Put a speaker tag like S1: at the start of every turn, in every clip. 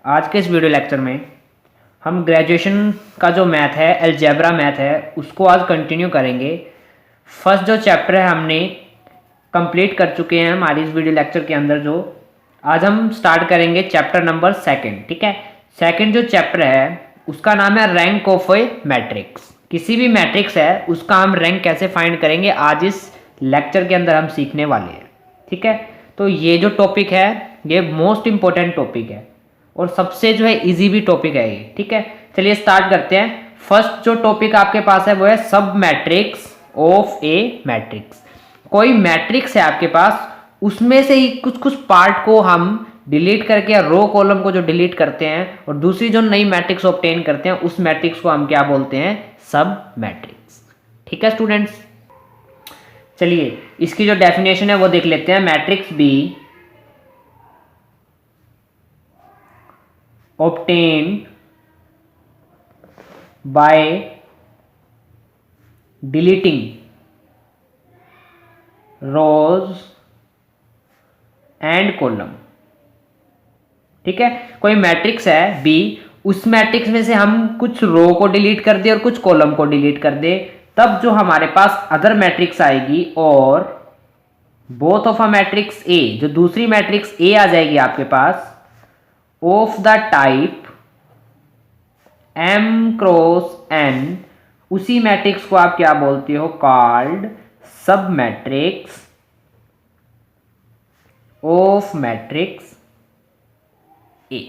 S1: आज के इस वीडियो लेक्चर में हम ग्रेजुएशन का जो मैथ है, अलजेब्रा मैथ है, उसको आज कंटिन्यू करेंगे। फर्स्ट जो चैप्टर है हमने कंप्लीट कर चुके हैं हमारी इस वीडियो लेक्चर के अंदर। जो आज हम स्टार्ट करेंगे चैप्टर नंबर सेकंड। ठीक है, सेकंड जो चैप्टर है उसका नाम है रैंक ऑफ ए मैट्रिक्स। किसी भी मैट्रिक्स है उसका हम रैंक कैसे फाइंड करेंगे, आज इस लेक्चर के अंदर हम सीखने वाले हैं। ठीक है, तो ये जो टॉपिक है ये मोस्ट इंपॉर्टेंट टॉपिक है और सबसे जो है इजी भी टॉपिक है ये। ठीक है, चलिए स्टार्ट करते हैं। फर्स्ट जो टॉपिक आपके पास है वो है सब मैट्रिक्स ऑफ ए मैट्रिक्स। कोई मैट्रिक्स है आपके पास, उसमें से ही कुछ कुछ पार्ट को हम डिलीट करके या रो कॉलम को जो डिलीट करते हैं और दूसरी जो नई मैट्रिक्स ऑब्टेन करते हैं उस मैट्रिक्स को हम क्या बोलते हैं, सब मैट्रिक्स। ठीक है स्टूडेंट्स, चलिए इसकी जो डेफिनेशन है वो देख लेते हैं। Matrix B obtained by deleting rows and column। ठीक है, कोई मैट्रिक्स है बी, उस मैट्रिक्स में से हम कुछ रो को डिलीट कर दे और कुछ कॉलम को डिलीट कर दे, तब जो हमारे पास अदर मैट्रिक्स आएगी और both of a matrix A, जो दूसरी मैट्रिक्स ए आ जाएगी आपके पास of the type m cross n, उसी मैट्रिक्स को आप क्या बोलते हो, called sub matrix of matrix A.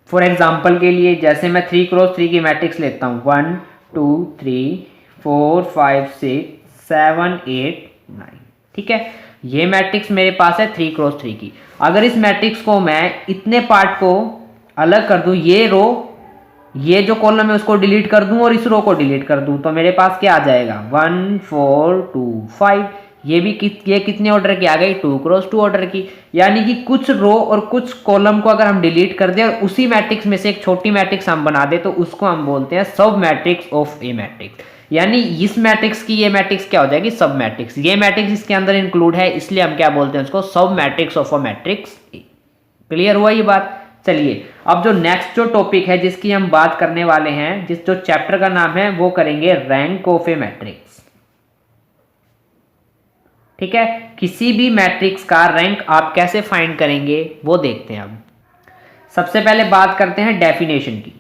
S1: For example के लिए जैसे मैं 3 क्रॉस 3 की मैट्रिक्स लेता हूं, 1 2 3 4 5 6 7 8 9। ठीक है, ये मैट्रिक्स मेरे पास है 3 क्रॉस 3 की। अगर इस मैट्रिक्स को मैं इतने पार्ट को अलग कर दूं, ये रो, ये जो कॉलम है उसको डिलीट कर दूं और इस रो को डिलीट कर दूं, तो मेरे पास क्या आ जाएगा, 1 4 2 5। ये भी ये कितने ऑर्डर की आ गई, 2 क्रॉस 2 ऑर्डर की। यानी कि कुछ रो और कुछ कॉलम को अगर हम डिलीट कर दें और उसी मैट्रिक्स में से एक छोटी मैट्रिक्स हम बना दे तो उसको हम बोलते हैं सब मैट्रिक्स ऑफ ए मैट्रिक्स। यानी इस मैट्रिक्स की ये मैट्रिक्स क्या हो जाएगी, सब मैट्रिक्स। ये मैट्रिक्स इसके अंदर इंक्लूड है, इसलिए हम क्या बोलते हैं उसको, सब matrix of a matrix A. Clear हुआ ये बात। चलिए अब जो नेक्स्ट जो टॉपिक है जिसकी हम बात करने वाले हैं, जिस जो चैप्टर का नाम है वो करेंगे रैंक ऑफ ए मैट्रिक्स। ठीक है, किसी भी मैट्रिक्स का रैंक आप कैसे फाइंड करेंगे वो देखते हैं। अब सबसे पहले बात करते हैं डेफिनेशन की।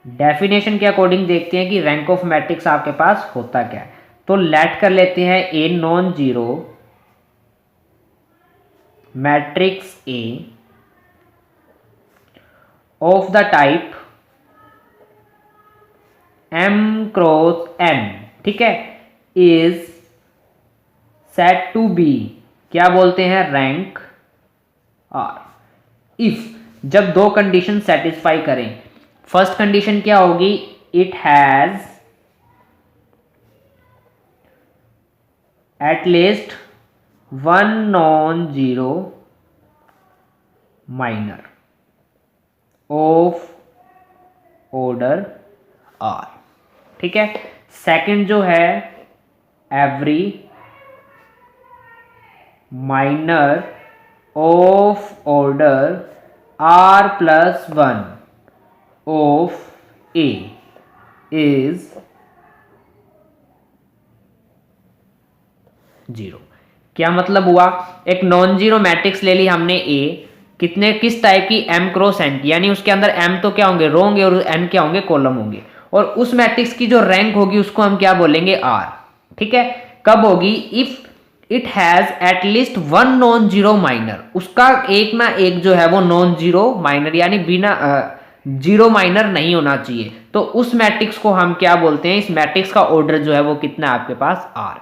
S1: डेफिनेशन के अकॉर्डिंग देखते हैं कि रैंक ऑफ मैट्रिक्स आपके पास होता क्या है। तो लेट कर लेते हैं a non zero matrix A of the type m cross n, ठीक है, इज सेट टू बी, क्या बोलते हैं, रैंक आर इफ, जब दो कंडीशन सेटिस्फाई करें। फर्स्ट कंडीशन क्या होगी, it has at least one non zero minor of order R. ठीक है, सेकंड जो है every minor of order R plus one of A is zero. क्या मतलब हुआ, एक नॉन जीरो मैट्रिक्स ले ली हमने ए, कितने, किस टाइप की, m क्रॉस n की, यानी उसके अंदर m तो क्या होंगे, रो होंगे, और n क्या होंगे, कॉलम होंगे। और उस मैट्रिक्स की जो रैंक होगी उसको हम क्या बोलेंगे, r। ठीक है, कब होगी, if it has at least one non zero minor, उसका एक ना एक जो है वो नॉन जीरो माइनर, यानी बिना जीरो माइनर नहीं होना चाहिए। तो उस मैट्रिक्स को हम क्या बोलते हैं, इस मैट्रिक्स का ऑर्डर जो है वो कितना है आपके पास, r।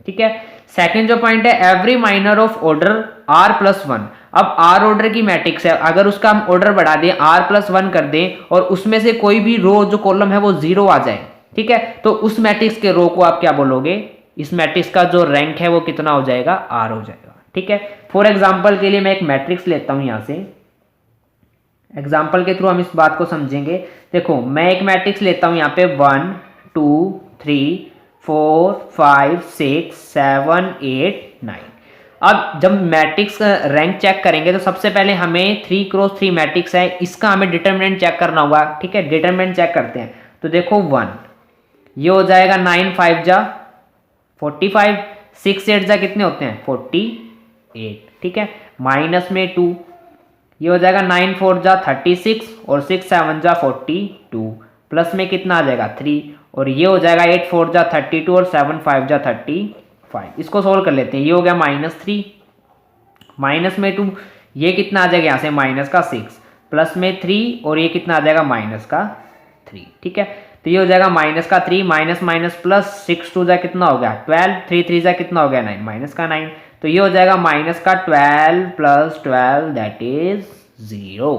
S1: ठीक है, सेकंड जो पॉइंट है every minor of order r plus one. अब r ऑर्डर की मैट्रिक्स है, अगर उसका हम ऑर्डर बढ़ा दें, r प्लस वन कर दें और उसमें से कोई भी रो जो कॉलम है वो जीरो आ जाए, ठीक है, तो उस मैट्रिक्स के रो को आप क्या बोलोगे, इस मैट्रिक्स का जो रैंक है वो कितना हो जाएगा, r हो जाएगा। ठीक है, फॉर एग्जाम्पल के लिए मैं एक मैट्रिक्स लेता हूं, यहां से एग्जाम्पल के थ्रू हम इस बात को समझेंगे। देखो मैं एक मैट्रिक्स लेता हूं यहाँ पे 1 2 3 4 5 6 7 8 9। अब जब मैट्रिक्स रैंक चेक करेंगे तो सबसे पहले हमें 3x3 मैट्रिक्स है, इसका हमें डिटरमिनेंट चेक करना होगा। ठीक है, डिटरमिनेंट चेक करते हैं। तो देखो 1, ये हो जाएगा 9 5 जा 45, 6 8 जा कितने होते हैं 48। ठीक है, माइनस में 2, ये हो जाएगा 9 4 जा 36 और 6 7 जा 42, प्लस में कितना आ जाएगा 3, और ये हो जाएगा 8 4 जा 32 और 7 5 जा 35। इसको सोल्व कर लेते हैं। ये हो गया -3, माइनस में 2, ये कितना आ जाएगा यहाँ से माइनस का 6, प्लस में 3 और ये कितना आ जाएगा माइनस का 3। ठीक है, तो ये हो जाएगा माइनस का 3 माइनस माइनस प्लस, 6 2 जा कितना हो गया 12, 3 3 जा कितना हो गया 9, माइनस का 9। तो ये हो जाएगा माइनस का 12 प्लस 12 दैट इज 0।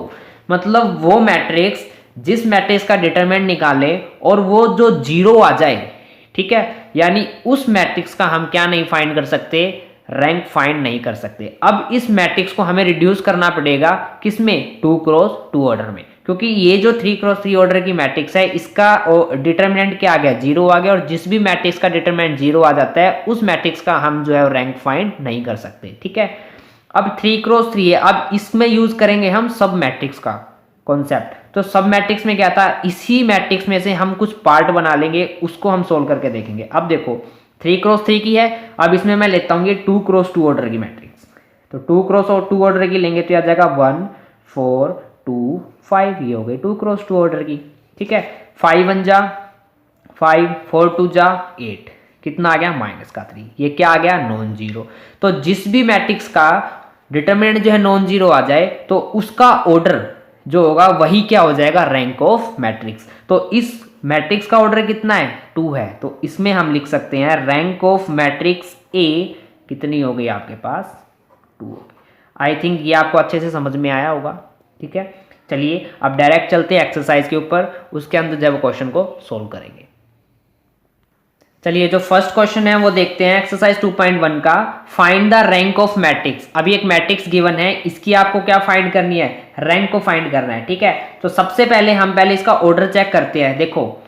S1: मतलब वो मैट्रिक्स जिस मैट्रिक्स का डिटरमिनेंट निकाले और वो जो 0 आ जाए, ठीक है, यानी उस मैट्रिक्स का हम क्या नहीं फाइंड कर सकते, रैंक फाइंड नहीं कर सकते। अब इस मैट्रिक्स को हमें रिड्यूस करना पड़ेगा किसमें, 2x2 ऑर्डर में, क्योंकि ये जो 3x3 ऑर्डर की मैट्रिक्स है इसका डिटरमिनेंट क्या आ गया 0 आ गया, और जिस भी मैट्रिक्स का डिटरमिनेंट 0 आ जाता है उस मैट्रिक्स का हम जो है रैंक फाइंड नहीं कर सकते। ठीक है, अब 3x3 है, अब इसमें यूज करेंगे हम सब मैट्रिक्स का कॉन्सेप्ट। तो सब मैट्रिक्स में क्या था, इसी मैट्रिक्स में से हम कुछ पार्ट बना लेंगे, उसको हम सोल्व करके देखेंगे। अब देखो 3x3 की है, अब इसमें मैं लेता हूँ ये 2x2 ऑर्डर की मैट्रिक्स। तो 2x2 ऑर्डर की लेंगे तो आ जाएगा 1 4 2 5, ये हो गई 2x2 ऑर्डर की। ठीक है, 5 1 जा 5, 4 2 जा 8, कितना आ गया माइनस का 3, ये क्या आ गया नॉन जीरो। तो जिस भी मैट्रिक्स का डिटरमिनेंट जो है नॉन जीरो आ जाए तो उसका ऑर्डर जो होगा वही क्या हो जाएगा, रैंक ऑफ मैट्रिक्स। तो इस मैट्रिक्स का ऑर्डर कितना है 2 है, तो इसमें हम लिख सकते हैं रैंक ऑफ मैट्रिक्स ए कितनी हो गई आपके पास 2 होगी। आई थिंक ये आपको अच्छे से समझ में आया होगा। ठीक है, चलिए अब डायरेक्ट चलते हैं एक्सरसाइज के ऊपर, उसके अंदर जब क्वेश्चन को सोल्व करेंगे। चलिए जो फर्स्ट क्वेश्चन है वो देखते हैं, एक्सरसाइज 2.1 का, find the rank of matrix. अभी एक मैट्रिक्स गिवन है, इसकी आपको क्या फाइंड करनी है, रैंक को फाइंड करना है। ठीक है, तो सबसे पहले हम इसका ऑर्डर चेक करते हैं। देखो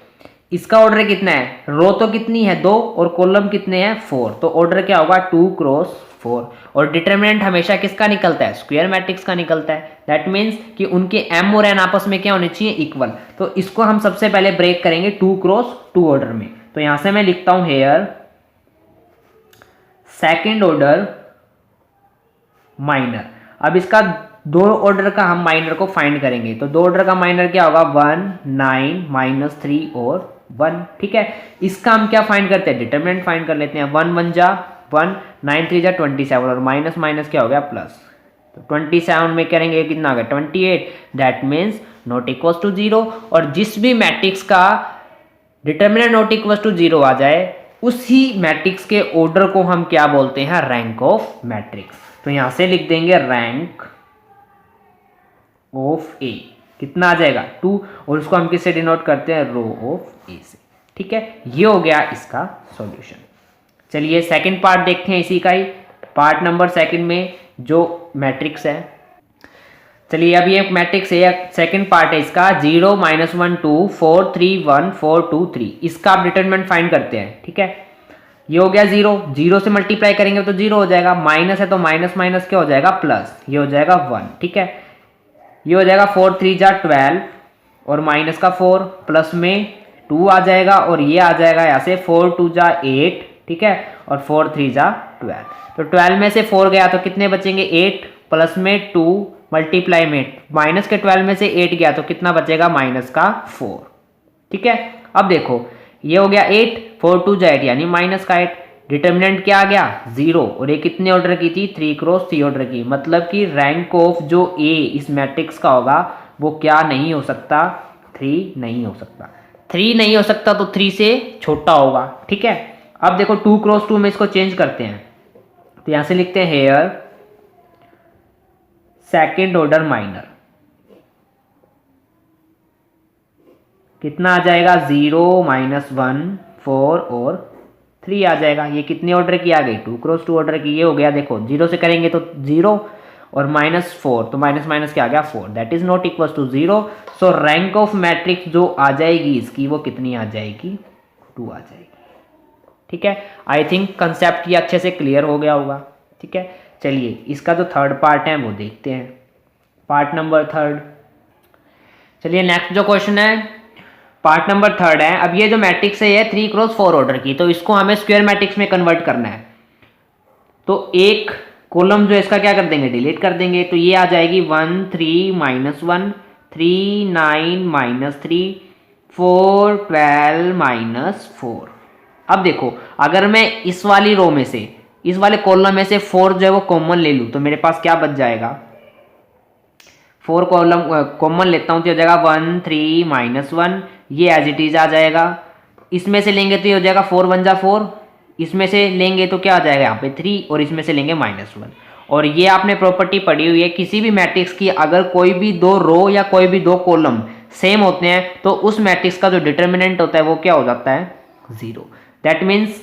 S1: इसका ऑर्डर कितना है, रो तो कितनी है 2 और कॉलम कितने हैं 4, तो ऑर्डर क्या होगा 2x4, और डिटरमिनेंट हमेशा किसका निकलता है, स्क्वायर मैट्रिक्स का निकलता है। दैट मीन्स कि उनके m और n आपस में क्या होने चाहिए, इक्वल। तो इसको हम सबसे पहले ब्रेक करेंगे 2x2 ऑर्डर में। तो यहां से मैं लिखता हूं हेयर सेकेंड ऑर्डर माइनर। अब इसका 2 ऑर्डर का हम माइनर को फाइंड करेंगे, तो 2 ऑर्डर का माइनर क्या होगा 1 9 -3 और 1। ठीक है, इसका हम क्या फाइंड करते हैं, डिटरमिनेंट फाइंड कर लेते हैं। 1 1 जा 1, 9 3 जा 27, और माइनस माइनस क्या हो गया प्लस, तो 27 में करेंगे कितना आ गया 28, that means not equal to 0। और जिस भी मैट्रिक्स का डिटरमिनेंट नॉट इक्वल टू 0 आ जाए उसी मैट्रिक्स के ऑर्डर को हम क्या बोलते हैं, रैंक ऑफ मैट्रिक्स। तो यहां से लिख देंगे रैंक ऑफ ए, कितना आ जाएगा 2, और उसको हम किससे डिनोट करते हैं, रो ऑफ ए से। ठीक है, ये हो गया इसका सॉल्यूशन। चलिए सेकंड पार्ट देखते हैं इसी का ही, पार्ट नंबर सेकंड में जो मैट्रिक्स है। चलिए अब ये मैट्रिक्स है, सेकंड पार्ट है इसका, 0 -1 2 4 3 1 4 2 3, इसका आप डिटरमिनेंट फाइंड करते हैं। ठीक है, ये हो गया 0, 0 से मल्टीप्लाई करेंगे तो 0 हो जाएगा, माइनस है तो माइनस माइनस क्या हो जाएगा प्लस, ये हो जाएगा 1। ठीक है, ये हो जाएगा 4 3 जा 12 और माइनस का 4, प्लस में 2 आ जाएगा, और ये आ जाएगा यहाँ से 4 2 जा 8। ठीक है, और 4 3 जा 12, तो 12 में से 4 गया तो कितने बचेंगे 8, प्लस में 2 मल्टीप्लाई में माइनस के 12 में से 8 गया तो कितना बचेगा माइनस का 4। ठीक है, अब देखो ये हो गया 8, 4 2 जा 8 यानी माइनस का 8, डिटरमिनेंट क्या आ गया 0, और ये कितने ऑर्डर की थी 3x3 ऑर्डर की। मतलब कि रैंक ऑफ जो ए इस मैट्रिक्स का होगा वो क्या नहीं हो सकता, 3 नहीं हो सकता। 3 नहीं हो सकता तो 3 से छोटा होगा। ठीक है, अब देखो 2x2 में इसको चेंज करते हैं, तो यहां से लिखते हैं हेयर सेकेंड ऑर्डर माइनर, कितना आ जाएगा 0 -1 4 और 3 आ जाएगा। ये कितने ऑर्डर की आ गई 2x2 ऑर्डर की, ये हो गया। देखो 0 से करेंगे तो 0 और -4, तो माइनस माइनस क्या आ गया 4, that is not equal to 0। So rank of matrix जो आ जाएगी इसकी वो कितनी आ जाएगी 2 आ जाएगी। ठीक है, आई थिंक कंसेप्ट ये अच्छे से क्लियर हो गया होगा। ठीक है, चलिए इसका जो थर्ड पार्ट है वो देखते हैं, पार्ट नंबर थर्ड। चलिए नेक्स्ट जो क्वेश्चन है पार्ट नंबर थर्ड है। अब ये जो मैट्रिक्स है ये 3x4 ऑर्डर की, तो इसको हमें स्क्वायर मैट्रिक्स में कन्वर्ट करना है। तो एक कॉलम जो इसका क्या कर देंगे, डिलीट कर देंगे। तो ये आ जाएगी 1 3 -1 3 9 -3 4 12 -4। अब देखो अगर मैं इस वाली रो में से, इस वाले कॉलम में से 4 जो है वो कॉमन ले लूँ तो मेरे पास क्या बच जाएगा, 4 कॉलम कॉमन लेता हूँ तो हो जाएगा 1 3 -1, ये एज इट इज आ जाएगा। इसमें से लेंगे तो ये हो जाएगा 4 1 जा 4, इसमें से लेंगे तो क्या आ जाएगा यहाँ पे 3, और इसमें से लेंगे -1। और ये आपने प्रॉपर्टी पढ़ी हुई है, किसी भी मैट्रिक्स की अगर कोई भी दो रो या कोई भी दो कॉलम सेम होते हैं तो उस मैट्रिक्स का जो डिटर्मिनेंट होता है वो क्या हो जाता है, 0। दैट मीन्स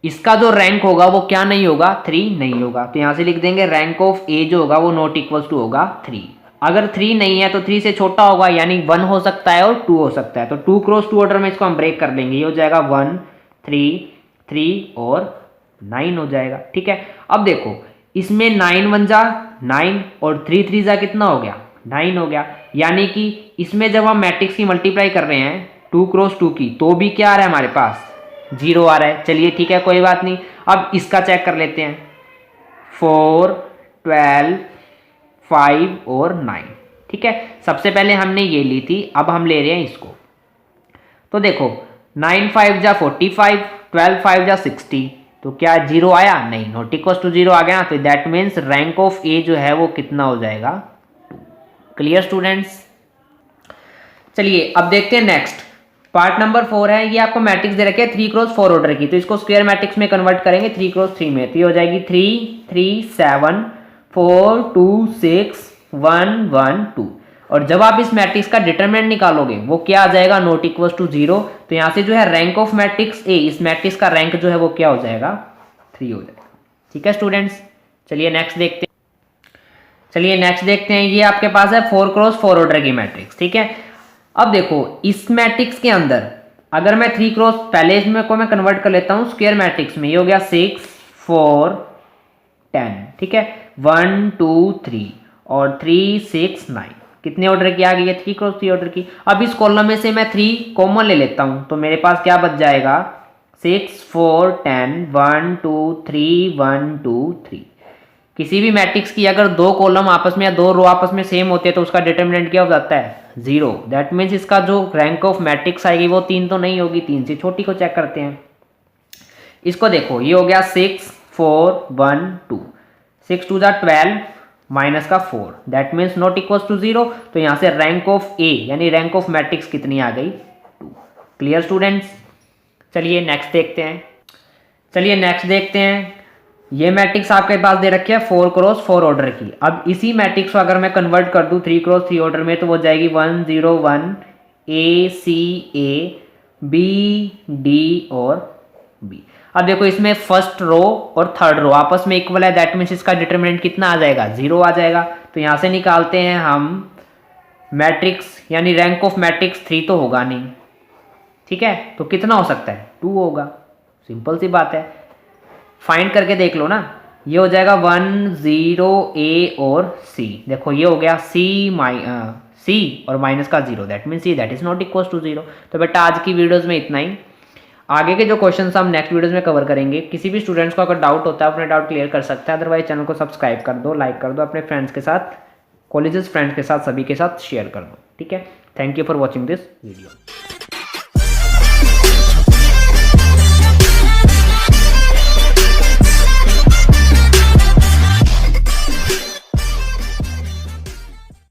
S1: इसका जो रैंक होगा वो क्या नहीं होगा, 3 नहीं होगा। तो यहां से लिख देंगे रैंक ऑफ ए जो होगा वो नॉट इक्वल टू होगा 3। अगर 3 नहीं है तो 3 से छोटा होगा, यानी 1 हो सकता है और 2 हो सकता है। तो 2x2 ऑर्डर में इसको हम ब्रेक कर देंगे, ये हो जाएगा 1 3 3 और 9 हो जाएगा। ठीक है, अब देखो इसमें 9 1 जा 9 और 3 3 जा कितना हो गया, 9 हो गया। यानी कि इसमें जब हम मैट्रिक्स की मल्टीप्लाई कर रहे हैं 2x2 की, तो भी क्या आ रहा है हमारे पास, 0 आ रहा है। चलिए ठीक है कोई बात नहीं। अब इसका चेक कर लेते हैं, 4 12 5 और 9। ठीक है, सबसे पहले हमने ये ली थी, अब हम ले रहे हैं इसको। तो देखो 9 5 जा 45, 12 5 जा 60, तो क्या 0 आया, नहीं, नॉट इक्वल टू 0 आ गया। तो दैट मीन्स रैंक ऑफ ए जो है वो कितना हो जाएगा, 2। Clear students. चलिए अब देखते हैं नेक्स्ट पार्ट नंबर 4 है। ये आपको मैट्रिक्स दे रखे हैं 3x4 ऑर्डर की, तो इसको स्क्वायर मैट्रिक्स में कन्वर्ट करेंगे 3x3 में। तो ये हो जाएगी 3 3 7 4 2 6 1 1 2। और जब आप इस मैट्रिक्स का डिटरमिनेंट निकालोगे वो क्या आ जाएगा, नॉट इक्वल टू 0। तो यहां से जो है रैंक ऑफ मैट्रिक्स ए, इस मैट्रिक्स का रैंक जो है वो क्या हो जाएगा, 3 हो जाएगा। ठीक है स्टूडेंट्स, चलिए नेक्स्ट देखते हैं। चलिए नेक्स्ट देखते हैं, ये आपके पास है 4x4 ऑर्डर की मैट्रिक्स। ठीक है, अब देखो इस मैट्रिक्स के अंदर अगर मैं 3x पहले इसमें को मैं कन्वर्ट कर लेता हूं स्क्वायर मैट्रिक्स में, ये हो गया 6 4 10। ठीक है, 1 2 3 और 3 6 9, कितने ऑर्डर की आ गई है, 3x3 ऑर्डर की। अब इस कॉलम में से मैं 3 कॉमन ले लेता हूं तो मेरे पास क्या बच जाएगा, 6 4 10 1 2 3 1 2 3। किसी भी मैट्रिक्स की अगर दो कॉलम आपस में या दो रो आपस में सेम होते हैं तो उसका डिटरमिनेंट क्या हो जाता है, 0। दैट मीन्स इसका जो रैंक ऑफ मैट्रिक्स आएगी वो 3 तो नहीं होगी, 3 से छोटी को चेक करते हैं। इसको देखो, ये हो गया 6 4 1 2, 6 2 जा 12 माइनस का 4, that means not equal to 0। तो यहां से रैंक ऑफ ए यानी रैंक ऑफ मैट्रिक्स कितनी आ गई, 2। Clear students. चलिए नेक्स्ट देखते हैं। चलिए नेक्स्ट देखते हैं, ये मैट्रिक्स आपके पास दे रखी है 4x4 ऑर्डर की। अब इसी मैट्रिक्स को अगर मैं कन्वर्ट कर दूं 3x3 ऑर्डर में तो वो जाएगी 1 0 1 A C A B D और B। अब देखो इसमें फर्स्ट रो और थर्ड रो आपस में इक्वल है, दैट मीन्स इसका डिटरमिनेंट कितना आ जाएगा, 0 आ जाएगा। तो यहां से निकालते हैं हम मैट्रिक्स, यानी रैंक ऑफ मैट्रिक्स 3 तो होगा नहीं। ठीक है, तो कितना हो सकता है, 2 होगा। सिंपल सी बात है, फाइंड करके देख लो ना। ये हो जाएगा 1 0 A और C। देखो ये हो गया C और माइनस का 0, that mean C, that is not equal to 0। तो बेटा आज की वीडियोस में इतना ही। आगे के जो क्वेश्चंस हम नेक्स्ट वीडियोस में कवर करेंगे। किसी भी स्टूडेंट्स को अगर डाउट होता है अपने डाउट क्लियर कर सकता है, अदरवाइज चैनल को सब्सक्राइब कर दो, लाइक कर दो, अपने फ्रेंड्स के साथ, कॉलेजेस फ्रेंड्स के साथ, सभी के साथ शेयर कर दो। ठीक है, thank you for watching this video.